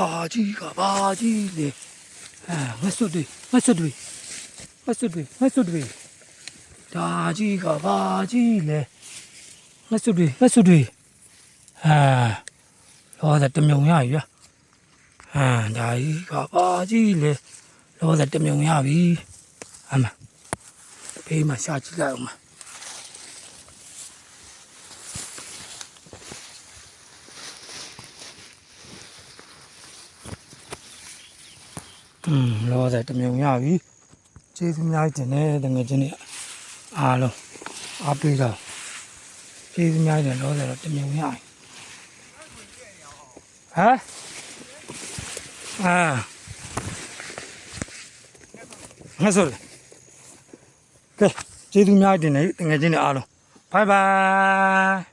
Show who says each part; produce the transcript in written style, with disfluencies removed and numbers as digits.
Speaker 1: ဒါကြီးကဘာကြီးလဲငှက်စွတ်တွေဒါကြီးကဘာကြီးလဲငှက်စွတ်တွေလောဆယ်တမြုံရပြီဗျာဒါကြီးကဘာကြီးလဲလောဆယ်တမြုံရပြီအမဘေးမှာရှာကြည့်လိုက်အောင်လောဆယ်တမြုံရပြီကျေးဇူးများတင်တယ်တကယ်ချင်းနဲ့အားလုံးအားပေးတော့ကျေးဇူးများတင်လောဆယ်တော့တမြုံရပြီငါဆိုလေကဲကျေးဇူးများတင်တယ်တကယ်ချင်းနဲ့အားလုံးဘိုင်ဘိုင်